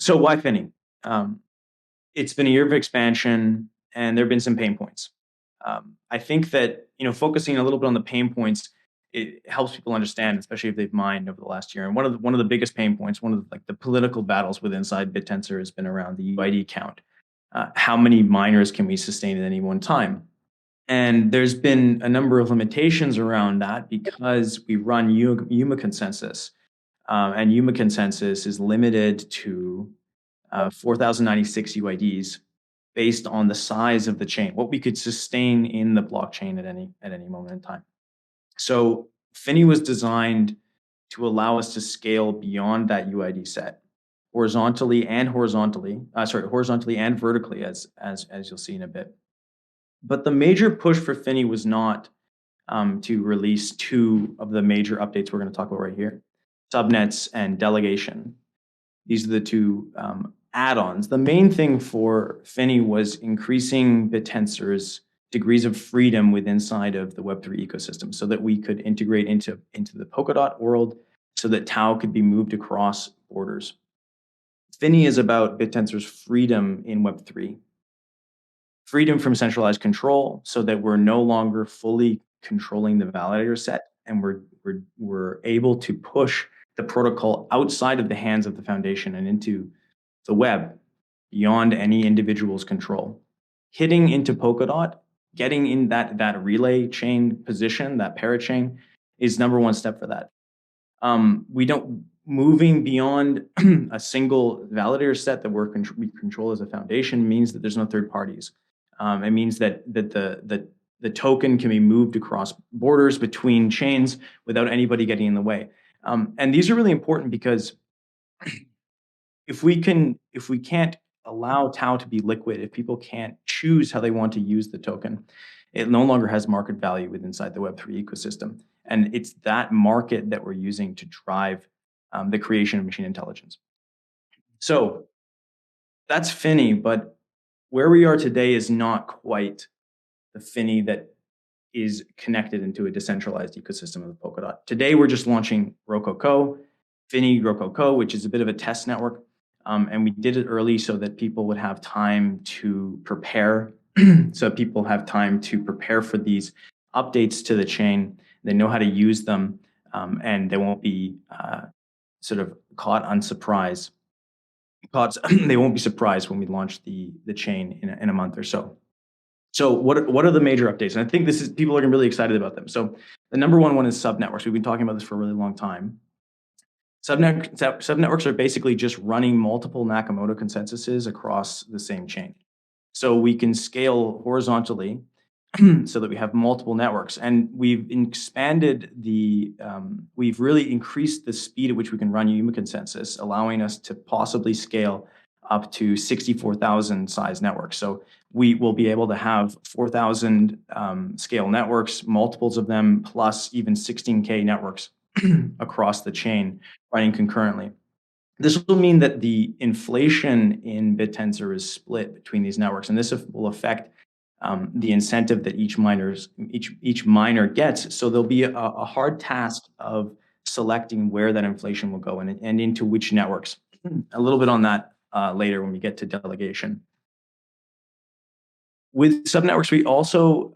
So why Finney? Um, it's been a year of expansion, and there have been some pain points. I think that focusing a little bit on the pain points, it helps people understand, especially if they've mined over the last year. And one of the biggest pain points, one of the political battles with inside Bittensor has been around the UID count. How many miners can we sustain at any one time? And there's been a number of limitations around that because we run UMA consensus, and UMA consensus is limited to 4,096 UIDs based on the size of the chain, what we could sustain in the blockchain at any moment in time. So Finney was designed to allow us to scale beyond that UID set, horizontally and vertically, as you'll see in a bit. But the major push for Finney was not to release two of the major updates we're going to talk about right here: subnets and delegation. These are the two add-ons. The main thing for Finney was increasing Bittensor's degrees of freedom inside of the Web3 ecosystem so that we could integrate into the Polkadot world so that Tau could be moved across borders. Finney is about Bittensor's freedom in Web3. Freedom from centralized control so that we're no longer fully controlling the validator set, and we're able to push the protocol outside of the hands of the foundation and into the web beyond any individual's control. Hitting into Polkadot, getting in that relay chain position, that parachain, is number one step for that. Moving beyond a single validator set that we control as a foundation means that there's no third parties. It means that the token can be moved across borders between chains without anybody getting in the way. And these are really important because if we can't allow Tau to be liquid, if people can't choose how they want to use the token, it no longer has market value inside the Web3 ecosystem. And it's that market that we're using to drive the creation of machine intelligence. So that's Finney, but where we are today is not quite the Finney that is connected into a decentralized ecosystem of the Polkadot. Today, we're just launching Rococo, Finney Rococo, which is a bit of a test network. And we did it early so that people would have time to prepare. So people have time to prepare for these updates to the chain. They know how to use them, and they won't be sort of caught unsurprised. They won't be surprised when we launch the chain in a month or so. So what are the major updates? And I think people are really excited about them. So the number one is subnetworks. We've been talking about this for a really long time. Subnetworks are basically just running multiple Nakamoto consensuses across the same chain. So we can scale horizontally so that we have multiple networks. And we've we've really increased the speed at which we can run UMA consensus, allowing us to possibly scale up to 64,000 size networks. So we will be able to have 4,000 scale networks, multiples of them, plus even 16K networks across the chain running concurrently. This will mean that the inflation in Bittensor is split between these networks, and this will affect the incentive that each miner gets. So there'll be a hard task of selecting where that inflation will go and into which networks. A little bit on that later when we get to delegation. With subnetworks, we also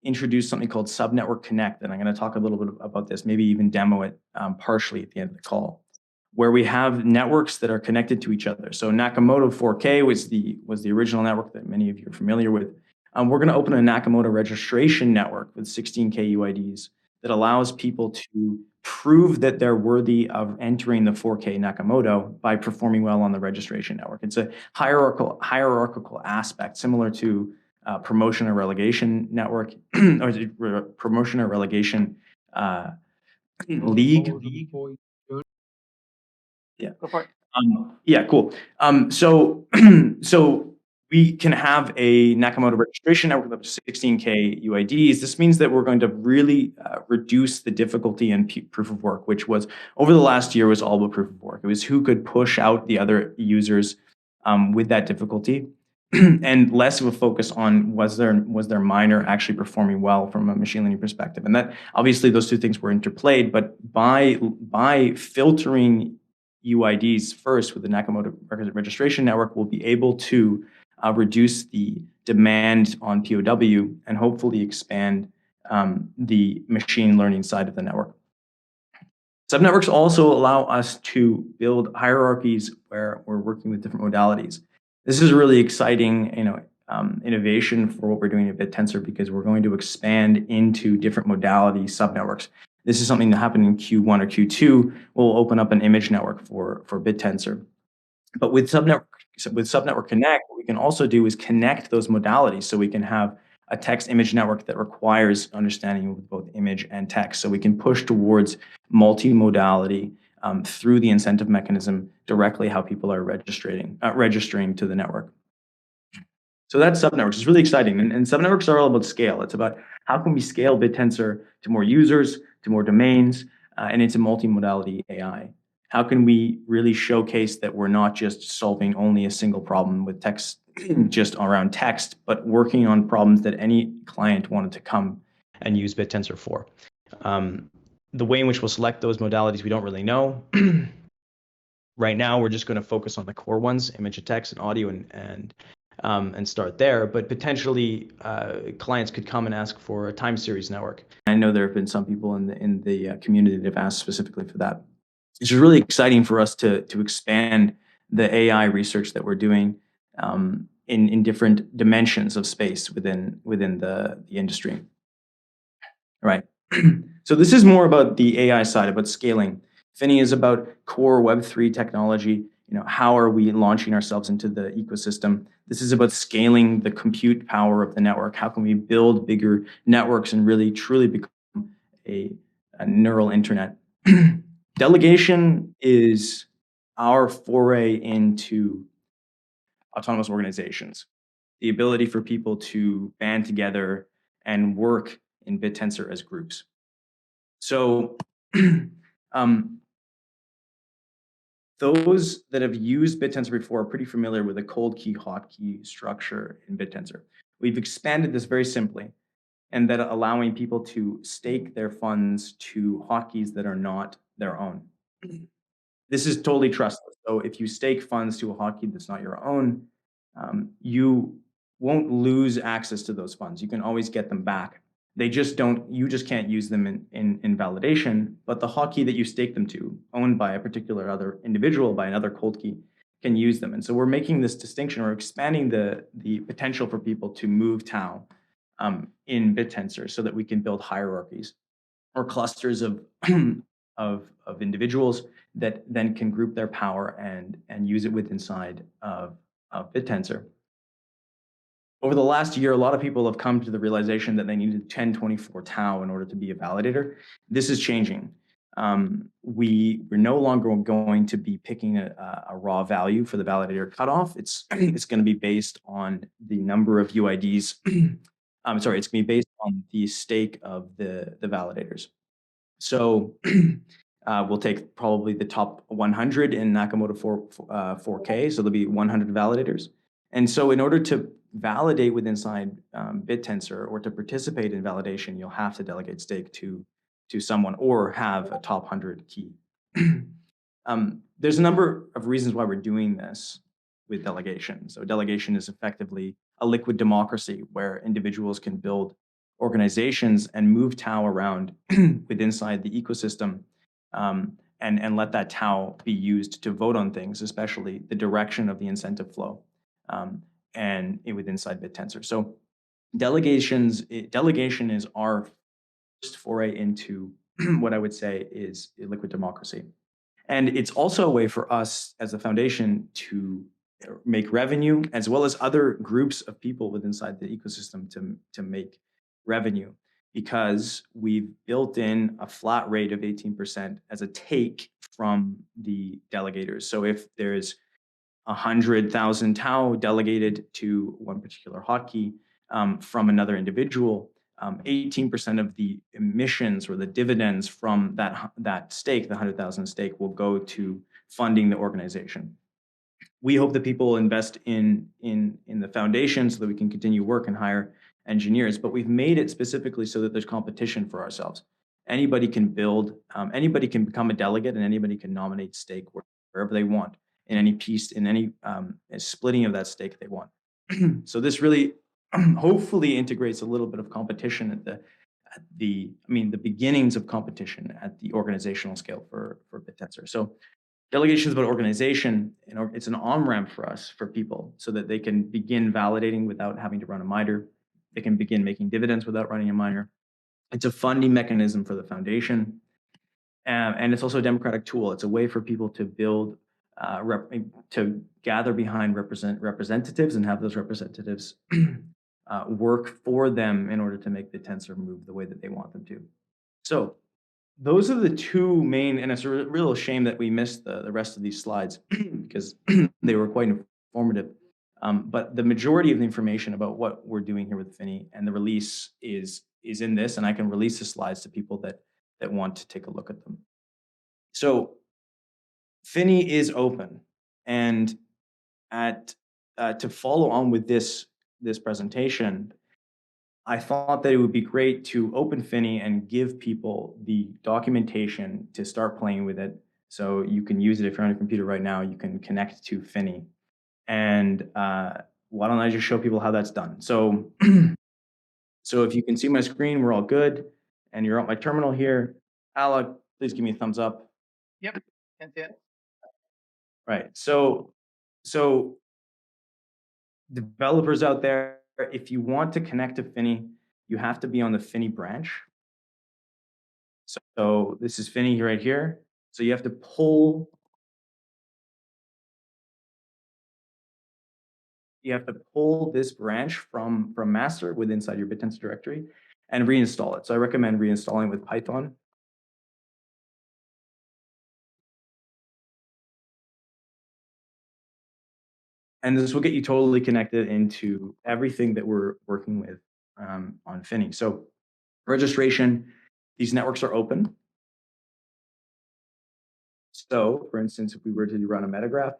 introduced something called Subnetwork Connect, and I'm going to talk a little bit about this, maybe even demo it partially at the end of the call, where we have networks that are connected to each other. So Nakamoto 4K was the original network that many of you are familiar with. We're going to open a Nakamoto registration network with 16K UIDs that allows people to prove that they're worthy of entering the 4K Nakamoto by performing well on the registration network. It's a hierarchical aspect similar to promotion or relegation network or promotion or relegation league. Yeah. Go for it. Yeah, cool. So we can have a Nakamoto registration network with up to 16K UIDs. This means that we're going to really reduce the difficulty in proof of work, which was over the last year was all about proof of work. It was who could push out the other users with that difficulty, and less of a focus on was their miner actually performing well from a machine learning perspective. And that obviously those two things were interplayed, but by filtering UIDs first with the Nakamoto Registration Network, we'll be able to reduce the demand on POW and hopefully expand the machine learning side of the network. Subnetworks also allow us to build hierarchies where we're working with different modalities. This is a really exciting, innovation for what we're doing at Bittensor, because we're going to expand into different modality subnetworks. This is something that happened in Q1 or Q2. We'll open up an image network for Bittensor. But with Subnetwork Connect, what we can also do is connect those modalities, so we can have a text image network that requires understanding of both image and text. So we can push towards multimodality through the incentive mechanism, directly how people are registering to the network. So that's subnetworks. It's really exciting. And subnetworks are all about scale. It's about how can we scale Bittensor to more users, to more domains, and into multimodality AI. How can we really showcase that we're not just solving only a single problem with text, just around text, but working on problems that any client wanted to come and use Bittensor for. The way in which we'll select those modalities, we don't really know. Right now, we're just going to focus on the core ones, image and text and audio, and start there. But potentially, clients could come and ask for a time series network. I know there have been some people in the community that have asked specifically for that. It's really exciting for us to expand the AI research that we're doing in different dimensions of space within the industry. All right. So this is more about the AI side, about scaling. Finney is about core Web3 technology. How are we launching ourselves into the ecosystem? This is about scaling the compute power of the network. How can we build bigger networks and really truly become a neural internet? Delegation is our foray into autonomous organizations, the ability for people to band together and work in Bittensor as groups. So those that have used Bittensor before are pretty familiar with the cold key hotkey structure in Bittensor. We've expanded this very simply, and that allowing people to stake their funds to hotkeys that are not their own. This is totally trustless. So if you stake funds to a hotkey that's not your own, you won't lose access to those funds. You can always get them back. You just can't use them in validation, but the hotkey that you stake them to, owned by a particular other individual, by another cold key, can use them. And so we're making this distinction, or expanding the potential for people to move Tau in Bittensor, so that we can build hierarchies or clusters of of individuals that then can group their power and use it inside of Bittensor. Over the last year, a lot of people have come to the realization that they needed 1024 Tau in order to be a validator. This is changing. We're no longer going to be picking a raw value for the validator cutoff. It's going to be based on the number of UIDs. It's going to be based on the stake of the validators. So we'll take probably the top 100 in Nakamoto 4K. So there'll be 100 validators. And so in order to validate inside Bittensor, or to participate in validation, you'll have to delegate stake to someone, or have a top 100 key. There's a number of reasons why we're doing this with delegation. So delegation is effectively a liquid democracy, where individuals can build organizations and move Tau around inside the ecosystem, and let that Tau be used to vote on things, especially the direction of the incentive flow, and inside Bittensor. So delegation is our first foray into what I would say is a liquid democracy. And it's also a way for us as a foundation to make revenue, as well as other groups of people inside the ecosystem to make revenue, because we've built in a flat rate of 18% as a take from the delegators. So if there's 100,000 Tau delegated to one particular hotkey from another individual, 18% of the emissions or the dividends from that stake, the 100,000 stake, will go to funding the organization. We hope that people invest in the foundation so that we can continue work and hire engineers, but we've made it specifically so that there's competition for ourselves. Anybody can build, anybody can become a delegate, and anybody can nominate stake wherever they want, in any piece, in any splitting of that stake they want. So this really hopefully integrates a little bit of competition the beginnings of competition at the organizational scale for Bittensor. So delegation is about organization, and it's an on-ramp for us, for people, so that they can begin validating without having to run a miner. They can begin making dividends without running a miner. It's a funding mechanism for the foundation. And it's also a democratic tool. It's a way for people to build, to gather behind representatives and have those representatives work for them in order to make the Bittensor move the way that they want them to. So those are the two main, and it's a real shame that we missed the rest of these slides because they were quite informative. But the majority of the information about what we're doing here with Finney and the release is in this, and I can release the slides to people that want to take a look at them. So Finney is open, and to follow on with this presentation, I thought that it would be great to open Finney and give people the documentation to start playing with it. So you can use it if you're on your computer right now. You can connect to Finney, and why don't I just show people how that's done? So, so if you can see my screen, we're all good, and you're at my terminal here. Alec, please give me a thumbs up. Yep, can see it. Right. So developers out there, if you want to connect to Finney, you have to be on the Finney branch. So this is Finney right here. So you have to pull. You have to pull this branch from master with inside your Bittensor directory and reinstall it. So I recommend reinstalling with Python. And this will get you totally connected into everything that we're working with on Finney. So registration, these networks are open. So for instance, if we were to run a metagraph,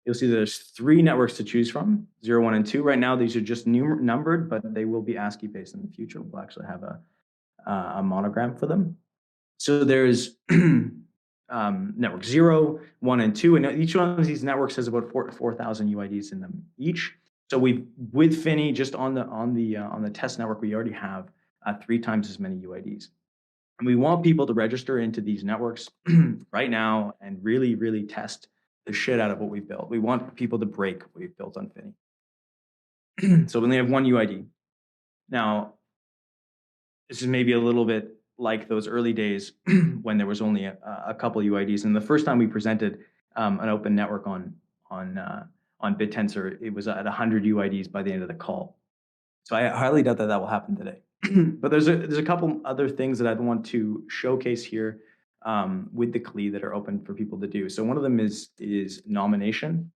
you'll see there's 3 networks to choose from, 0, 1, and 2. Right now, these are just numbered, but they will be ASCII-based in the future. We'll actually have a monogram for them. So there's network 0, 1, and 2, and each one of these networks has about 4,000 UIDs in them each. So with Finney, just on the test network, we already have 3 times as many UIDs. And we want people to register into these networks right now and really, really test the shit out of what we've built. We want people to break what we've built on Finney. So we only have 1 UID. Now, this is maybe a little bit like those early days when there was only a couple UIDs. And the first time we presented an open network on Bittensor, it was at 100 UIDs by the end of the call. So I highly doubt that will happen today. But there's a couple other things that I'd want to showcase here with the CLI that are open for people to do. So one of them is nomination.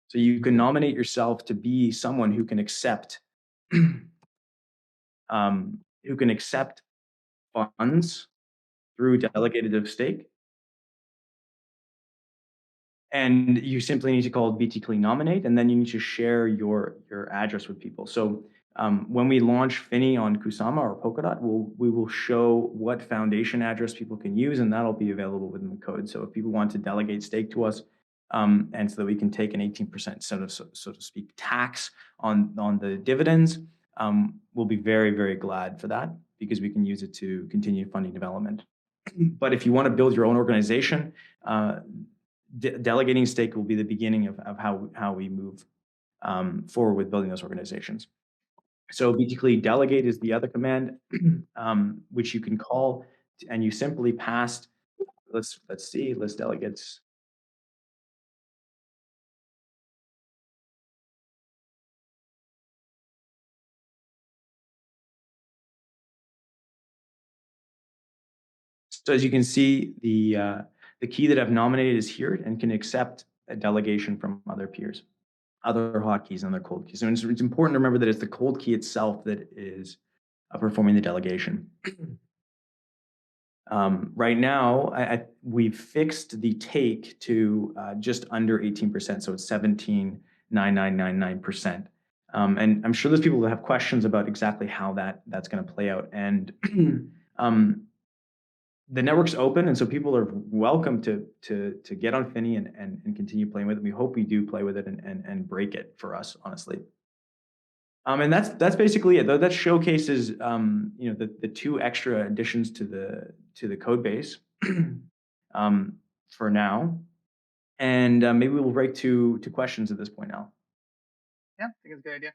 So you can nominate yourself to be someone who can accept funds through delegated of stake. And you simply need to call btcli nominate, and then you need to share your address with people. So when we launch Finney on Kusama or Polkadot, we will show what foundation address people can use, and that'll be available within the code. So if people want to delegate stake to us, and so that we can take an 18% so to speak tax on the dividends, we'll be very, very glad for that, because we can use it to continue funding development. But if you want to build your own organization, delegating stake will be the beginning of how we move forward with building those organizations. So btcli delegate is the other command, which you can call, and you simply pass. Let's see, list delegates. So as you can see, the key that I've nominated is here and can accept a delegation from other peers, other hotkeys and other cold keys. So it's important to remember that it's the cold key itself that is performing the delegation. Right now, we've fixed the take to just under 18%, so it's 17.9999%. And I'm sure there's people that have questions about exactly how that's going to play out. And um, the network's open, and so people are welcome to get on Finney and continue playing with it. We hope we do play with it and break it for us, honestly. And that's basically it. That showcases the two extra additions to the code base um, for now, and maybe we'll break to questions at this point now. Yeah, I think it's a good idea.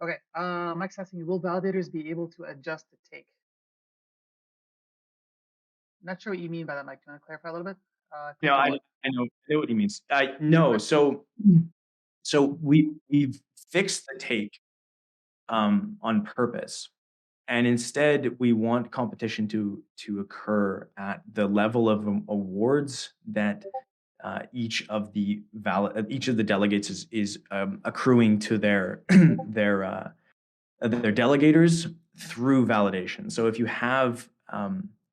Okay, Mike's asking, will validators be able to adjust the take? Not sure what you mean by that, Mike. Can you clarify a little bit? No, Clarify what? I know what he means. No, Okay. so we've fixed the take on purpose, and instead we want competition to occur at the level of awards that each of the delegates is accruing to their delegators through validation. So if you have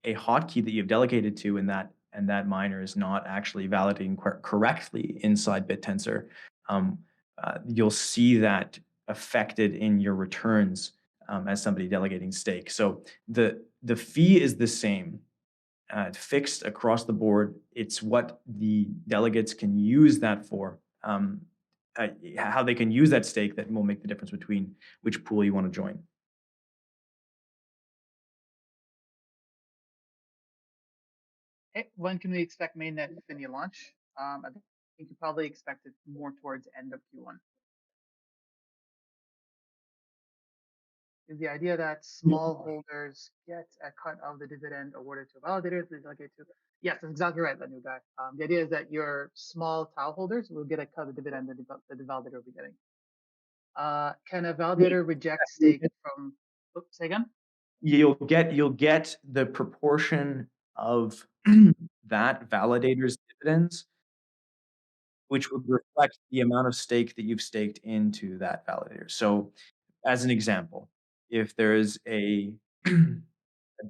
a hotkey that you've delegated to, and that miner is not actually validating correctly inside Bittensor, um, you'll see that affected in your returns as somebody delegating stake. So the fee is the same, fixed across the board. It's what the delegates can use that for. How they can use that stake that will make the difference between which pool you want to join. Hey, when can we expect mainnet Finney launch? I think you probably expect it more towards end of Q1. Is the idea that small holders get a cut of the dividend awarded to a validator they delegate to? Yes, that's exactly right, that new guy. The idea is that your small TAO holders will get a cut of the dividend that the validator will be getting. Can a validator reject stake from? Oops, say again. You'll get the proportion of that validator's dividends, which would reflect the amount of stake that you've staked into that validator. So, as an example, if there is a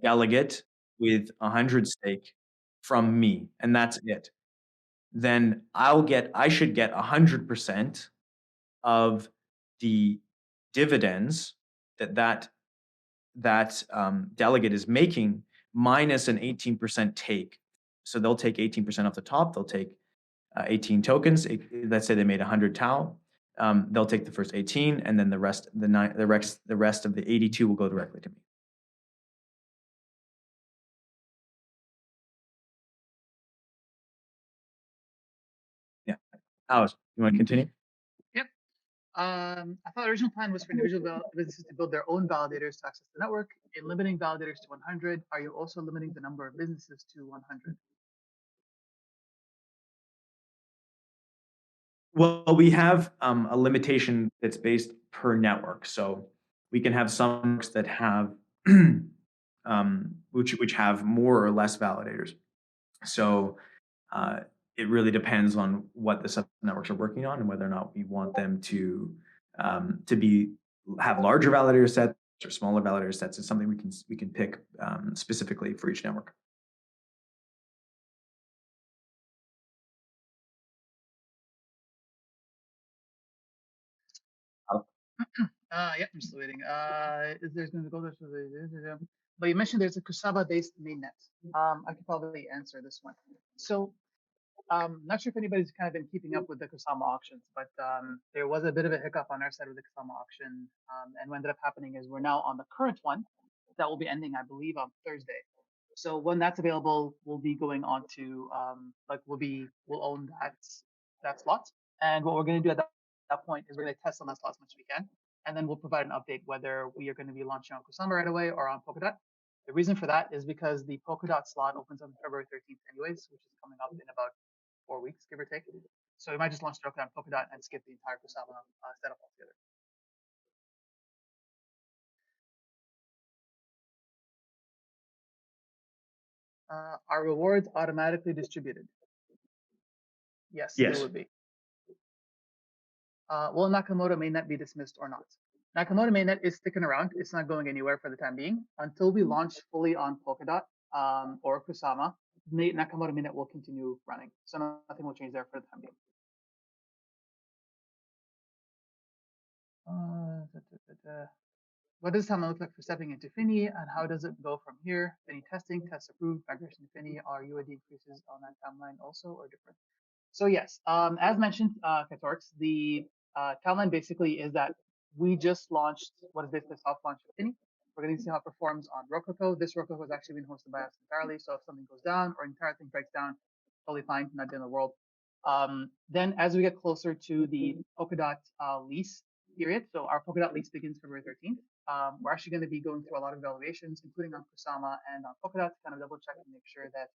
delegate with 100 stake from me, and that's it, then I should get 100% of the dividends that delegate is making, minus an 18% take. So they'll take 18% off the top. They'll take 18 tokens. Let's say they made 100 tau. They'll take the first 18, and then the rest of the 82 will go directly to me. Yeah. Alice, you want to continue? Yep. I thought the original plan was for individual businesses to build their own validators to access the network. In limiting validators to 100, are you also limiting the number of businesses to 100? Well, we have a limitation that's based per network. So we can have some networks that have which have more or less validators. So it really depends on what the sub networks are working on and whether or not we want them to have larger validator sets or smaller validator sets. Is something we can pick specifically for each network. Yeah, I'm just waiting. Is there's going to go there? But you mentioned there's a Kusama-based mainnet. I could probably answer this one. So, not sure if anybody's kind of been keeping up with the Kusama auctions, but there was a bit of a hiccup on our side with the Kusama auction. And what ended up happening is we're now on the current one that will be ending, I believe, on Thursday. So when that's available, we'll be going on to we'll own that slot. And what we're going to do at that point is we're going to test on that slot as much as we can, and then we'll provide an update whether we are going to be launching on Kusama right away or on Polkadot. The reason for that is because the Polkadot slot opens on February 13th anyways, which is coming up in about 4 weeks, give or take. So we might just launch directly on Polkadot and skip the entire Kusama setup altogether. Are rewards automatically distributed? Yes, they Yes. would be. Will Nakamoto mainnet be dismissed or not? Nakamoto mainnet is sticking around. It's not going anywhere for the time being until we launch fully on Polkadot or Kusama. Nakamoto mainnet will continue running. So nothing will change there for the time being. What does timeline look like for stepping into Finney, and how does it go from here? Finney testing, tests approved, migration to Finney. Are UID increases on that timeline also or different? So yes, as mentioned, Katorx, the timeline basically is that we just launched what is basically a soft launch of Finney. We're going to see how it performs on Rococo. This Rococo is actually being hosted by us entirely. So if something goes down or entire thing breaks down, totally fine, not the end of the world. Then as we get closer to the Polkadot lease period, so our Polkadot lease begins February 13th. We're actually going to be going through a lot of evaluations, including on Kusama and on Polkadot, to kind of double check and make sure that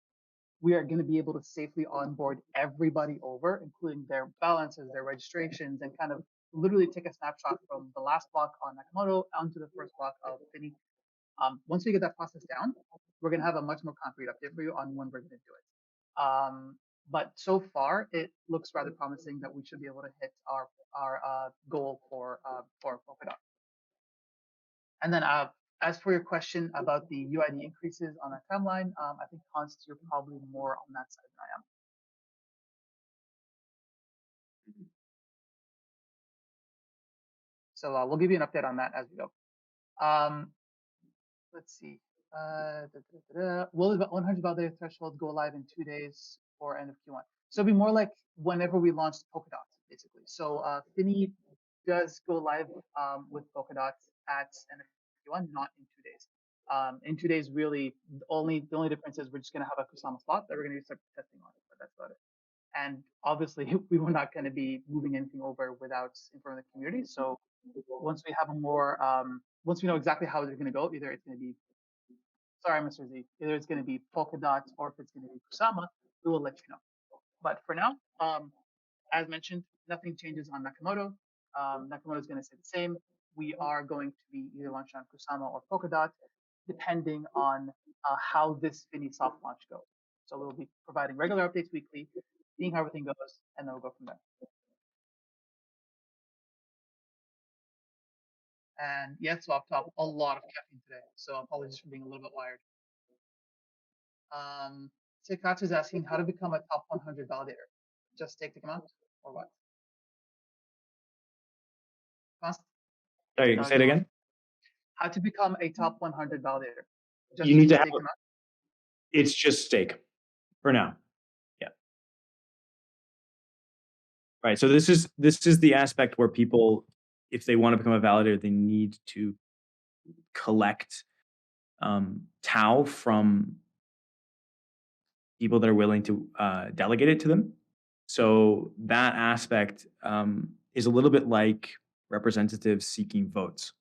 we are going to be able to safely onboard everybody over, including their balances, their registrations, and kind of literally take a snapshot from the last block on Nakamoto onto the first block of Finney. Once we get that process down, we're going to have a much more concrete update for you on when we're going to do it. But so far, it looks rather promising that we should be able to hit our goal for Polkadot. And then as for your question about the UID increases on that timeline, I think Const, you're probably more on that side than I am. So we'll give you an update on that as we go. Let's see. Will the 100 validator threshold go live in 2 days or end of Q1? So it'll be more like whenever we launch Polkadot, basically. So Finney does go live with Polkadot at end of Q1, not in 2 days. In 2 days, really, the only difference is we're just going to have a Kusama slot that we're going to start testing on, but that's about it. And obviously, we were not going to be moving anything over without informing the community. So once we have a more, once we know exactly how it's going to go, either it's going to be, sorry, Mr. Z, either it's going to be Polkadot or if it's going to be Kusama, we will let you know. But for now, as mentioned, nothing changes on Nakamoto. Nakamoto is going to stay the same. We are going to be either launching on Kusama or Polkadot, depending on how this Finney soft launch goes. So we'll be providing regular updates weekly, seeing how everything goes, and then we'll go from there. And yes, so I've talked a lot of caffeine today, so apologies for being a little bit wired. Sekatsu is asking how to become a top 100 validator. Just take the command or what? Const? Sorry, say it again. How to become a top 100 validator. Just You need to have stake command. It's just stake for now. Yeah. Right. So this is the aspect where people, if they want to become a validator, they need to collect Tau from people that are willing to delegate it to them. So that aspect is a little bit like representatives seeking votes.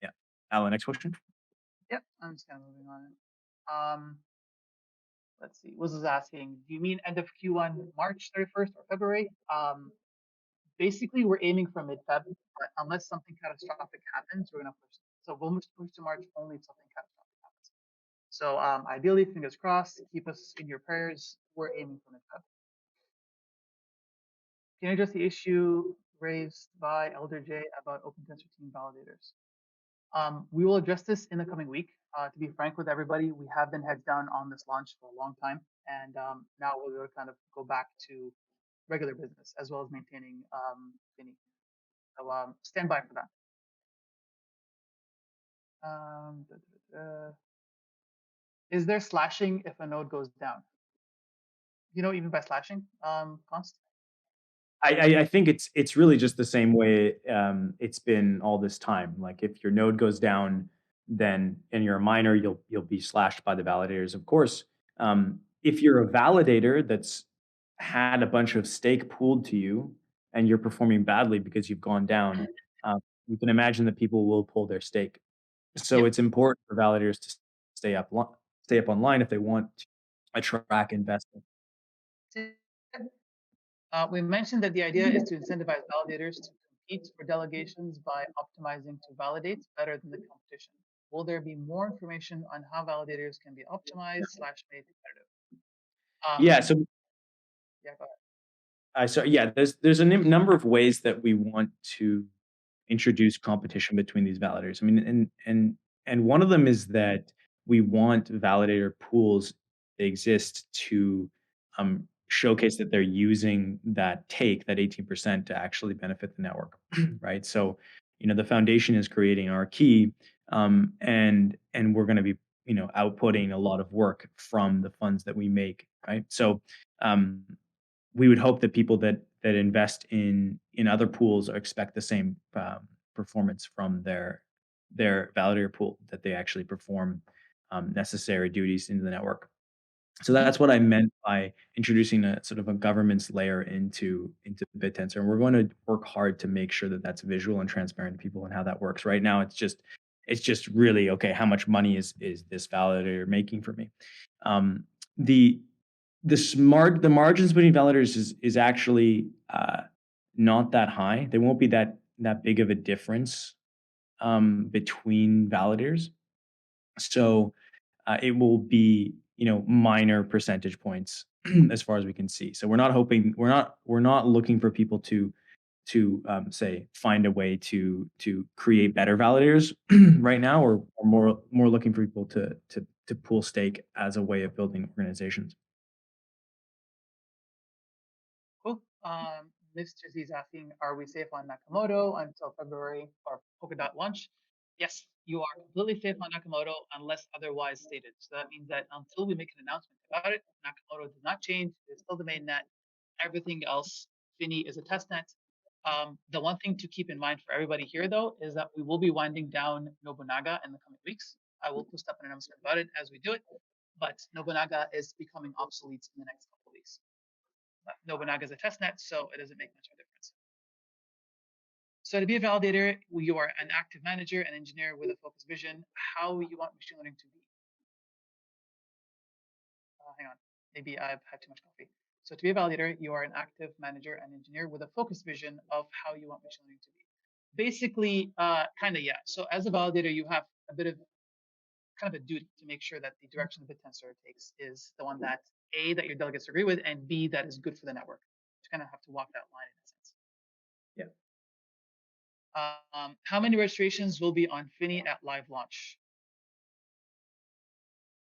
Yeah. Alan, next question. Yep, I'm just kind of moving on. Let's see. Was asking, do you mean end of Q1, March 31st or February? Basically, we're aiming for mid-Feb, but unless something catastrophic happens, we're gonna push. So we'll push to March only if something catastrophic happens. So ideally, fingers crossed, keep us in your prayers. We're aiming for mid-Feb. Can you address the issue raised by Elder J about OpenTensor Team validators? We will address this in the coming week. To be frank with everybody, we have been heads down on this launch for a long time, and now we'll kind of go back to regular business as well as maintaining Finney. So stand by for that. Is there slashing if a node goes down? You know, even by slashing, Const? I think it's really just the same way it's been all this time. Like if your node goes down, then and you're a miner, you'll be slashed by the validators, of course. If you're a validator that's had a bunch of stake pooled to you and you're performing badly because you've gone down, you can imagine that people will pull their stake. So Yep. it's important for validators to stay up online if they want to attract investment. We mentioned that the idea is to incentivize validators to compete for delegations by optimizing to validate better than the competition. Will there be more information on how validators can be optimized / made competitive? Yeah. So Yeah, go ahead. so yeah, there's a number of ways that we want to introduce competition between these validators. I mean, and one of them is that we want validator pools that exist to showcase that they're using that 18% to actually benefit the network, right? So, the foundation is creating our key, and we're going to be, outputting a lot of work from the funds that we make, right? So, um, we would hope that people that invest in other pools expect the same performance from their validator pool, that they actually perform necessary duties into the network. So Mhm. that's what I meant by introducing a sort of a governance layer into Bittensor. And we're going to work hard to make sure that that's visual and transparent to people and how that works. Right now, it's just really okay. How much money is this validator making for me? Um, the the margins between validators is actually not that high. There won't be that big of a difference between validators. So it will be, minor percentage points as far as we can see. So we're not looking for people to say find a way to create better validators right now, or more looking for people to pool stake as a way of building organizations. Cool. Mr. Z is asking, are we safe on Nakamoto until February or Polkadot launch? Yes, you are completely safe on Nakamoto unless otherwise stated. So that means that until we make an announcement about it, Nakamoto does not change. It's still the main net. Everything else, Finney is a test net. The one thing to keep in mind for everybody here, though, is that we will be winding down Nobunaga in the coming weeks. I will post up an announcement about it as we do it, but Nobunaga is becoming obsolete in the next couple of weeks. Nobunaga is a test net, so it doesn't make much of a difference. So to be a validator, you are an active manager, an engineer with a focused vision. How you want machine learning to be? Hang on, maybe I've had too much coffee. So to be a validator, you are an active manager and engineer with a focused vision of how you want machine learning to be. Basically, kind of yeah. So as a validator, you have a bit of kind of a duty to make sure that the direction the Bittensor takes is the one that A, that your delegates agree with, and B, that is good for the network. To kind of have to walk that line in a sense. Yeah. How many registrations will be on Finney at live launch?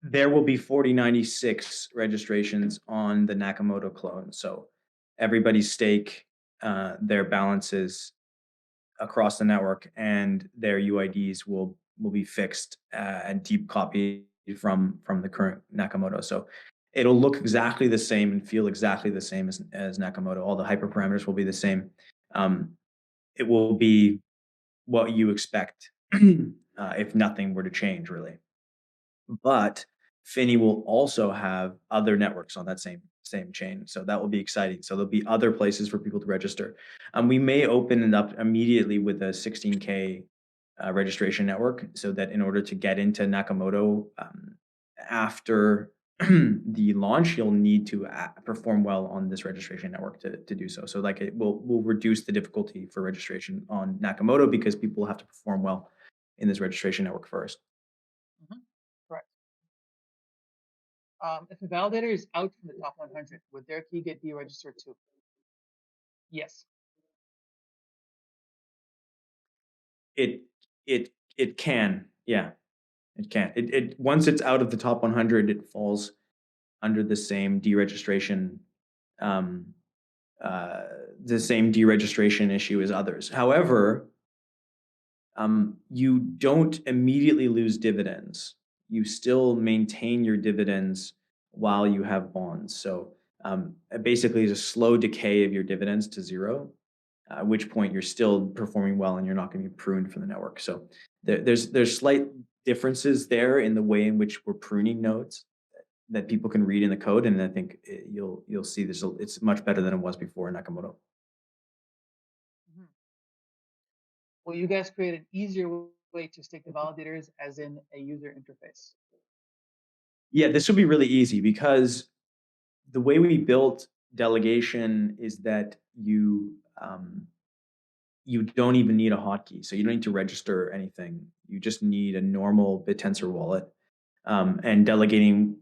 There will be 4096 registrations on the Nakamoto clone. So everybody's stake their balances across the network, and their UIDs will be fixed and deep copied from the current Nakamoto. So it'll look exactly the same and feel exactly the same as Nakamoto. All the hyperparameters will be the same. It will be what you expect if nothing were to change, really. But Finney will also have other networks on that same chain, so that will be exciting. So there'll be other places for people to register. We may open it up immediately with a 16K registration network, so that in order to get into Nakamoto after the launch, you'll need to perform well on this registration network to do so. So like it will reduce the difficulty for registration on Nakamoto because people have to perform well in this registration network first. Mm-hmm. Correct. If a validator is out from the top 100, would their key get deregistered too? Yes. It it can, yeah, it can. It once it's out of the top 100, it falls under um, uh, the same deregistration issue as others. However, you don't immediately lose dividends. You still maintain your dividends while you have bonds. So basically, it's a slow decay of your dividends to zero, at which point you're still performing well and you're not going to be pruned from the network. So there's slight differences there in the way in which we're pruning nodes that people can read in the code, and I think you'll see this. It's much better than it was before in Nakamoto. Mhm. Will you guys create an easier way to stake the validators, as in a user interface? Yeah, this would be really easy because the way we built delegation is that you don't even need a hotkey, so you don't need to register anything. You just need a normal Bittensor wallet, and delegating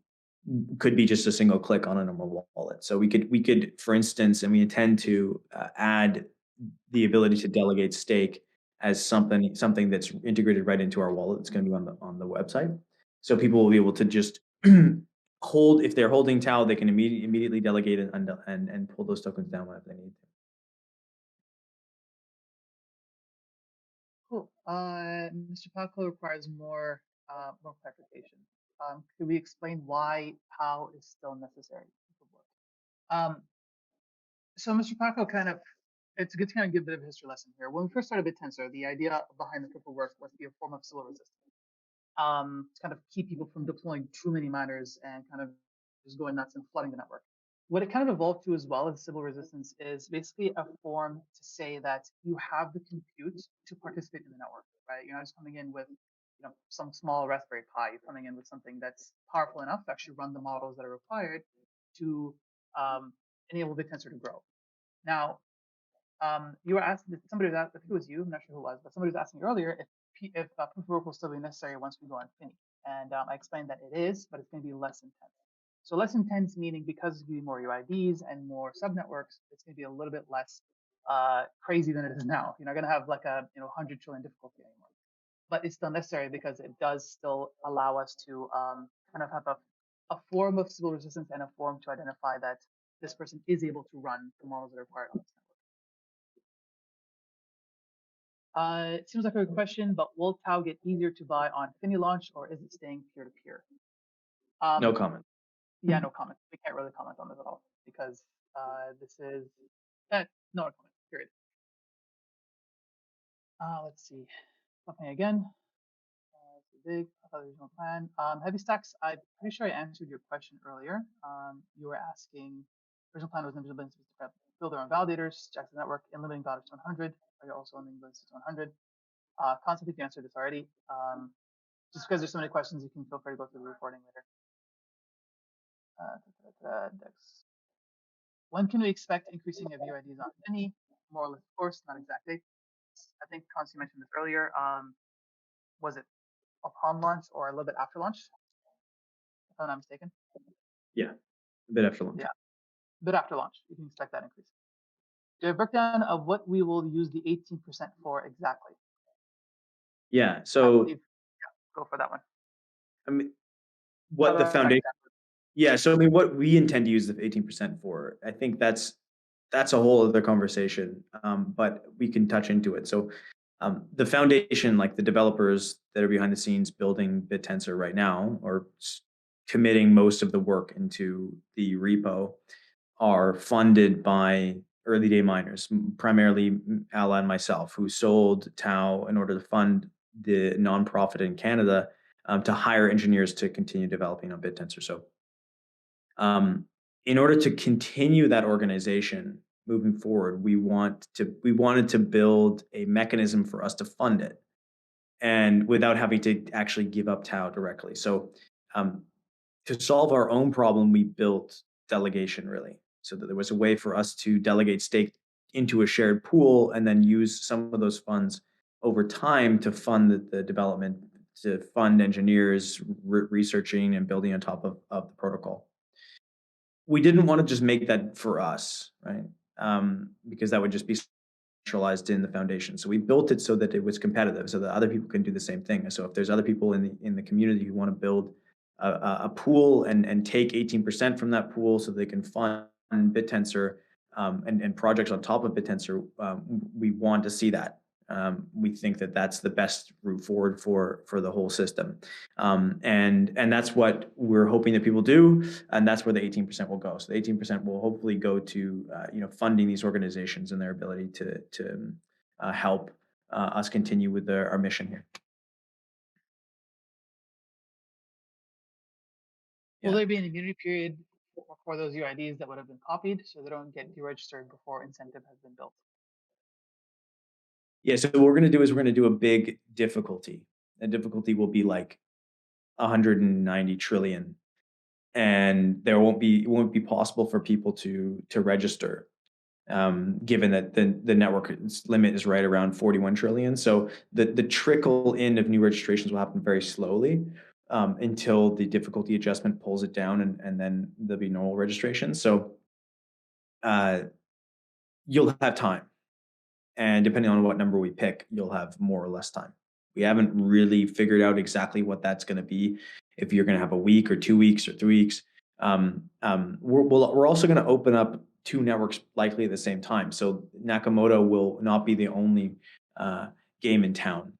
could be just a single click on a normal wallet. So we could, for instance, and we intend to add the ability to delegate stake as something that's integrated right into our wallet. That's going to be on the website, so people will be able to just hold if they're holding Tau, they can immediately delegate and pull those tokens down whenever they need to. Cool. Mr. Paco requires more clarification. Could we explain why POW is still necessary? Um, so Mr. Paco it's good to kind of give a bit of a history lesson here. When we first started Bittensor, the idea behind the proof of work was to be a form of civil resistance, to kind of keep people from deploying too many miners and kind of just going nuts and flooding the network. What it kind of evolved to as well as civil resistance is basically a form to say that you have the compute to participate in the network, right? You're not just coming in with some small Raspberry Pi. You're coming in with something that's powerful enough to actually run the models that are required to enable Bittensor to grow. Now, you were asked, somebody was asked, I think it was you, I'm not sure who it was, but somebody was asking earlier if proof of work will still be necessary once we go on Finney. And I explained that it is, but it's going to be less intense. So less intense meaning because there's going to be more UIDs and more subnetworks, it's going to be a little bit less crazy than it is now. You're not going to have like a 100 trillion difficulty anymore. But it's still necessary because it does still allow us to kind of have a form of civil resistance and a form to identify that this person is able to run the models that are required on this network. It seems like a good question, but will Tau get easier to buy on Finney launch, or is it staying peer-to-peer? No comment. Yeah, no comment. We can't really comment on this at all because this is no comment. Period. Let's see. Something again. Too big. I thought there was no plan. Heavy stacks. I'm pretty sure I answered your question earlier. You were asking. Original plan was individual businesses to build their own validators, Jackson network, and limiting value to 100. Are you also limiting business to 100? Constantly, you answered this already. Just because there's so many questions, you can feel free to go through the recording later. Dex. When can we expect increasing of UIDs on any? More or less, of course, not exactly. I think Constantly mentioned this earlier. Was it upon launch or a little bit after launch? If I'm not mistaken. Yeah, a bit after launch. Yeah, a bit after launch, you can expect that increase. Do you have a breakdown of what we will use the 18% for exactly? Yeah, so go for that one. I mean, what the foundation? Yeah, so I mean, what we intend to use the 18% for, I think that's a whole other conversation, but we can touch into it. So the foundation, like the developers that are behind the scenes building Bittensor right now, or committing most of the work into the repo, are funded by early day miners, primarily Ala and myself, who sold Tau in order to fund the nonprofit in Canada to hire engineers to continue developing on Bittensor. So in order to continue that organization moving forward, we wanted to build a mechanism for us to fund it, and without having to actually give up Tau directly. So to solve our own problem, we built delegation, really, so that there was a way for us to delegate stake into a shared pool and then use some of those funds over time to fund the development, to fund engineers researching and building on top of the protocol. We didn't want to just make that for us, right? Because that would just be centralized in the foundation. So we built it so that it was competitive, so that other people can do the same thing. So if there's other people in the community who want to build a pool and take 18% from that pool, so they can fund Bittensor and projects on top of Bittensor, we want to see that. We think that that's the best route forward for the whole system, and that's what we're hoping that people do, and that's where the 18% will go. So the 18% will hopefully go to funding these organizations and their ability to help us continue with our mission here. Will there be an immunity period for those UIDs that would have been copied, so they don't get deregistered before incentive has been built? Yeah, so what we're going to do is we're going to do a big difficulty. The difficulty will be like 190 trillion, and it won't be possible for people to register, given that the network limit is right around 41 trillion. So the trickle in of new registrations will happen very slowly until the difficulty adjustment pulls it down, and then there'll be normal registration. So you'll have time. and depending on what number we pick, you'll have more or less time. We haven't really figured out exactly what that's going to be. If you're going to have a week or 2 weeks or 3 weeks, we're also going to open up two networks likely at the same time. So Nakamoto will not be the only uh, game in town.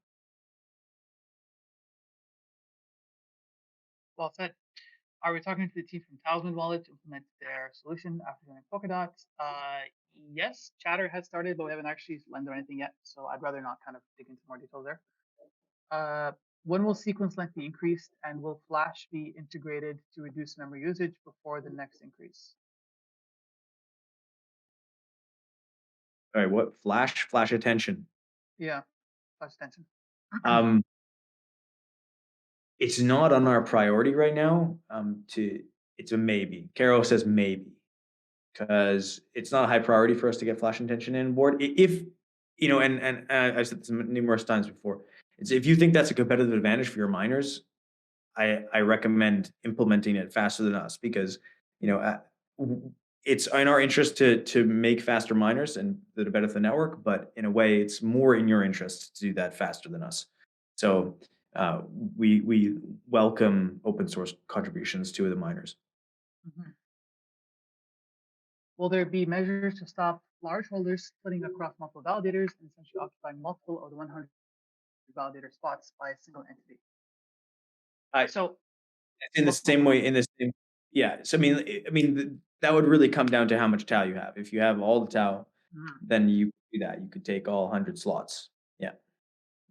Well said. Are we talking to the team from Talisman Wallet to implement their solution after joining Polkadot? Yes, chatter has started, but we haven't actually landed on anything yet. So I'd rather not kind of dig into more details there. Uh, when will sequence length be increased, and will Flash be integrated to reduce memory usage before the next increase? All right, what flash attention? Yeah, Flash attention. Um, it's not on our priority right now. It's a maybe. Caro says maybe because it's not a high priority for us to get flash intention in board. If you know, and I've said this numerous times before, it's if you think that's a competitive advantage for your miners, I recommend implementing it faster than us because you know it's in our interest to make faster miners and that are better for the network, but in a way, it's more in your interest to do that faster than us. So uh, we welcome open source contributions to the miners. Mhm. Will there be measures to stop large holders splitting across multiple validators and essentially occupying multiple of the 100 validator spots by a single entity? I So, in the oh, same way, in the same, yeah. So that would really come down to how much tau you have. If you have all the tau, mhm. then you could do that. You could take all 100 slots. Yeah,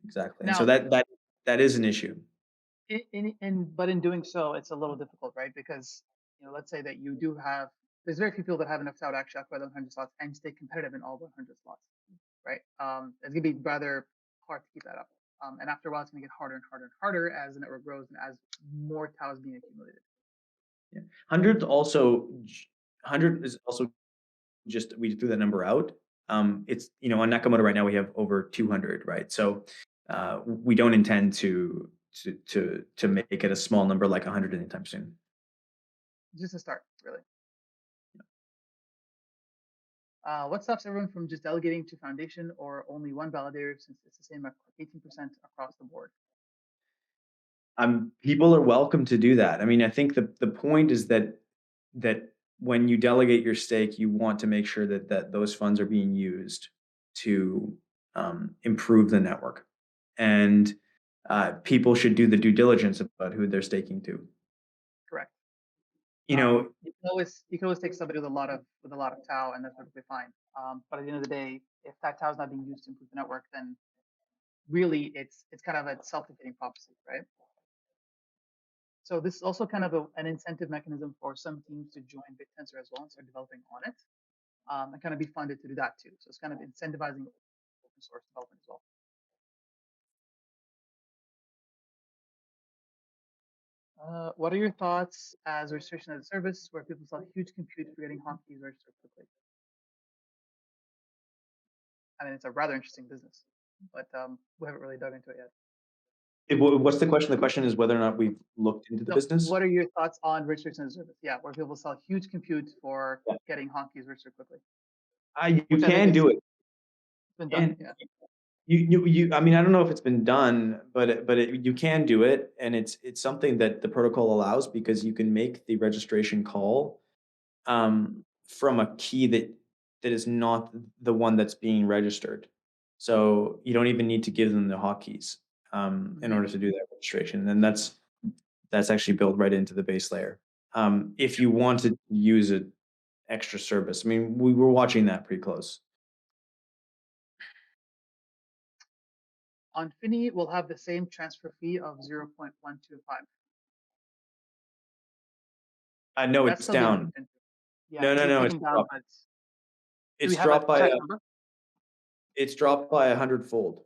exactly. And so Now, that is an issue. but in doing so, it's a little difficult, right? Because let's say that you do have, there's very few people that have enough tau to actually occupy the 100 slots and stay competitive in all 100 slots, right? It's gonna be rather hard to keep that up. And after a while, it's gonna get harder and harder and harder as the network grows and as more tau is being accumulated. Yeah. 100 is also just we threw that number out. It's on Nakamoto right now we have over 200, right? So we don't intend to make it a small number like 100 anytime soon. Just a start, really. What stops everyone from just delegating to foundation or only one validator since it's the same at 18% across the board? People are welcome to do that. I mean, I think the point is that when you delegate your stake, you want to make sure that those funds are being used to improve the network, and people should do the due diligence about who they're staking to. Correct. You know, You can always take somebody with a lot of tau, and that's perfectly fine. But at the end of the day, if that tau is not being used to improve the network, then really it's kind of a self-defeating prophecy, right? So this is also kind of an incentive mechanism for some teams to join Bittensor as well and start developing on it, and kind of be funded to do that too. So it's kind of incentivizing open source development as well. What are your thoughts as a registration as a service where people sell huge compute for getting hotkeys registered quickly? I mean, it's a rather interesting business, but we haven't really dug into it yet. what's the question? The question is whether or not we've looked into the No, business. what are your thoughts on registration as a service? Yeah, where people sell huge compute for Yeah. getting hotkeys registered quickly, You which I think can it's do it, been done. and Yeah. I mean, I don't know if it's been done, but you can do it, and it's something that the protocol allows because you can make the registration call from a key that is not the one that's being registered. So you don't even need to give them the hotkeys in Mhm. order to do that registration, and that's actually built right into the base layer. If you want to use an extra service, I mean, we were watching that pretty close. On Finney, we'll have the same transfer fee of 0.125. No, That's it's still being down. looked into. Yeah, No, it's no, being no, it's taken down, dropped. but do we It's have a dropped by precise number? it's dropped by 100-fold.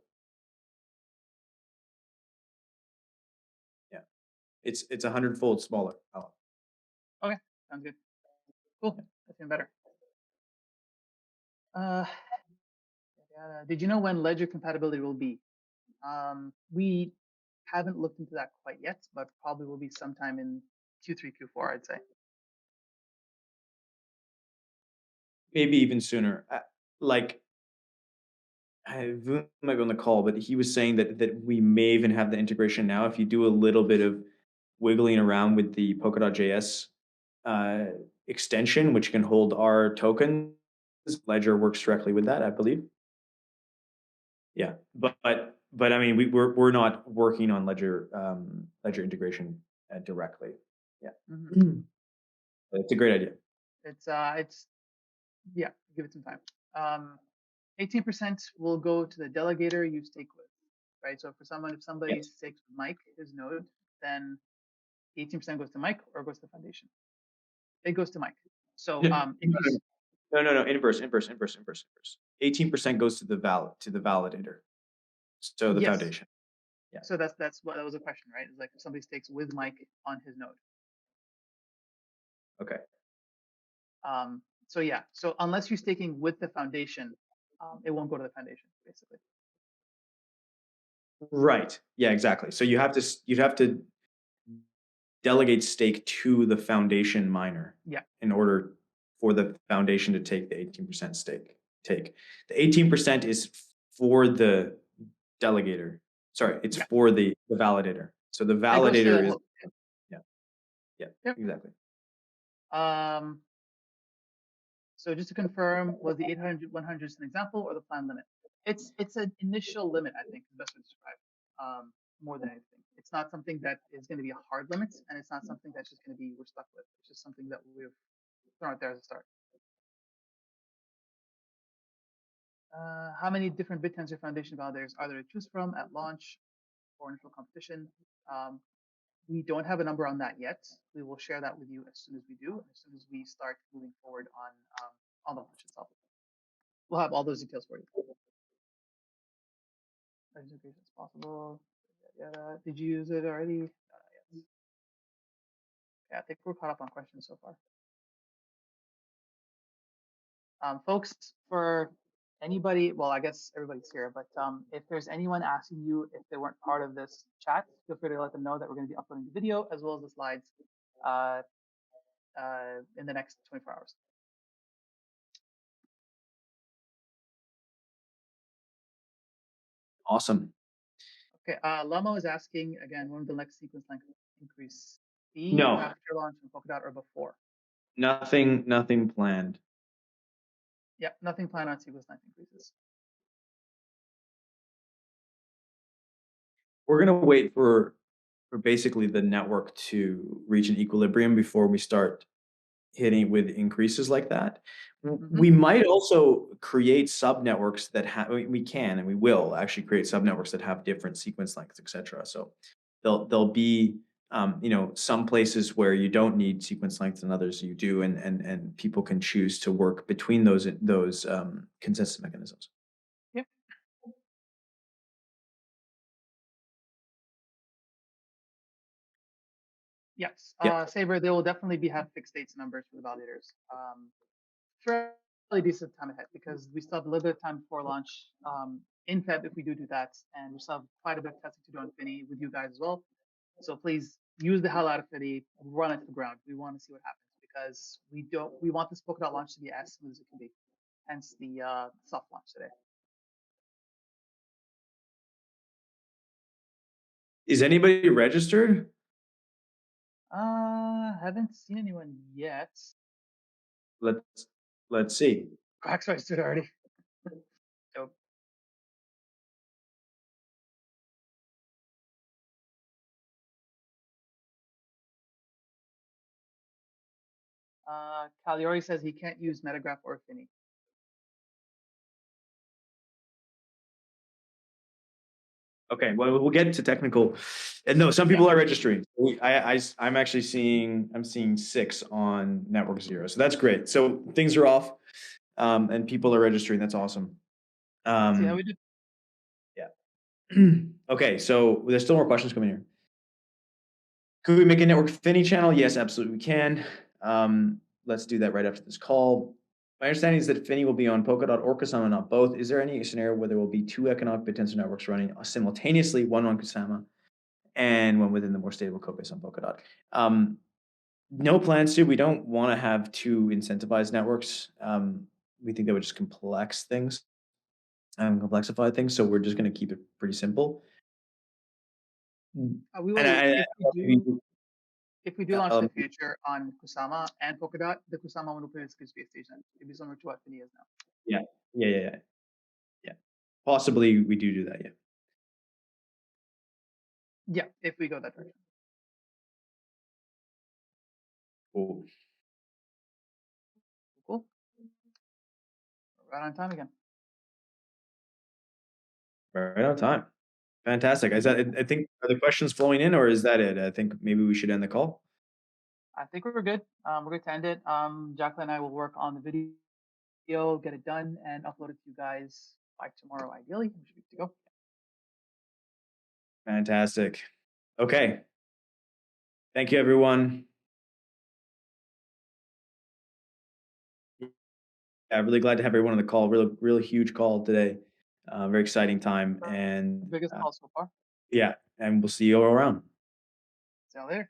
Yeah, it's 100-fold smaller. Oh, Okay, sounds good. Cool. That's even better. Uh, did you know when ledger compatibility will be? We haven't looked into that quite yet, but probably will be sometime in Q3, Q4, I'd say. maybe even sooner. Like Vu might be on the call, but he was saying that we may even have the integration now. If you do a little bit of wiggling around with the Polkadot.js uh, extension, which can hold our tokens, Ledger works directly with that, I believe. Yeah, but I mean, we're not working on Ledger integration directly. Yeah, Mhm. but it's a great idea. It's yeah, give it some time. 18% will go to the delegator you stake with, right? So for someone, if somebody Yes. stakes with Mike, his node, then 18% goes to Mike or goes to the foundation. It goes to Mike. So No, if you no. Inverse. 18% goes to the validator. So the yes, foundation. Yeah. so that's what that was a question, right? It's like if somebody stakes with Mike on his node. Okay. So yeah, so unless you're staking with the foundation, it won't go to the foundation, basically. Right. Yeah, exactly. So you'd have to delegate stake to the foundation miner Yeah, in order for the foundation to take the 18% stake. The 18% is for the delegator. Sorry, it's yeah. for the validator. So the It goes to the validator is, host. yeah, yeah, Yep. exactly. Um, so just to confirm, was the 800, 100 an example or the plan limit? It's an initial limit, I think, is the best way to describe. More than anything, it's not something that is going to be a hard limit, and it's not something that's just going to be we're stuck with. It's just something that we've thrown out there as a start. How many different Bittensor Foundation validators are there to choose from at launch or initial competition? Um, we don't have a number on that yet. We will share that with you as soon as we do, as soon as we start moving forward on the launch itself. We'll have all those details for you. As integration as possible. Did you use it already? Yes. Yeah, I think we're caught up on questions so far. Folks, for anybody, well, I guess everybody's here, but if there's anyone asking you if they weren't part of this chat, feel free to let them know that we're going to be uploading the video as well as the slides uh, in the next 24 hours. Awesome. Okay, Lamo is asking again, when will the next sequence length increase be No, after launch on Polkadot or before? nothing planned. Yeah, nothing planned on sequence length increases. We're gonna wait for basically the network to reach an equilibrium before we start hitting with increases like that. Mm-hmm. We might also create sub networks that have, we can and we will actually create sub networks that have different sequence lengths, etc. So there'll be some places where you don't need sequence lengths and others you do, and people can choose to work between those consensus mechanisms. Yep. Yes. Yeah. Saber, there will definitely be have fixed dates numbers for the validators. Fairly decent time ahead because we still have a little bit of time before launch in Feb if we do that, and we still have quite a bit of testing to do on Finney with you guys as well. So please use the hell out of Finney, run it to the ground. We want to see what happens because we want this Polkadot launch to be as smooth as it can be. Hence the soft launch today. Is anybody registered? Haven't seen anyone yet. Let's see. Quack's registered already. So Cagliari says he can't use Metagraph or Finney. Okay, well, we'll get to technical. And no, some Yeah. people are registering. I'm actually seeing 6 on Network Zero, so that's great. So things are off, and people are registering. That's awesome. Let's see how we do. Yeah. Okay, so there's still more questions coming here. Could we make a Network Finney channel? Yes, absolutely we can. Let's do that right after this call. My understanding is that Finney will be on Polkadot or Kusama, not both. Is there any scenario where there will be 2 economic Bittensor networks running simultaneously, one on Kusama and one within the more stable code base on Polkadot? No plans to. We don't want to have 2 incentivized networks. We think that would just complex things. complexify things. So we're just going to keep it pretty simple. Mm. We And will I maybe, if we do launch the um, future on Kusama and Polkadot, the Kusama one will put in its space station. It'll be similar to what Finney is now. yeah, yeah, yeah, yeah, yeah. Possibly we do that. Yeah. Yeah, if we go that direction. Cool. Cool. We're right on time again. Right on time. Fantastic. I think, are the questions flowing in, or is that it? I think maybe we should end the call. I think we're good. We're good to end it. Jacqueline and I will work on the video, get it done, and upload it to you guys by tomorrow, ideally. We should be good to go. Fantastic. Okay. Thank you, everyone. Yeah, really glad to have everyone on the call. Really huge call today. Very exciting time. And Biggest call so far. yeah, and we'll see you all around. See you later.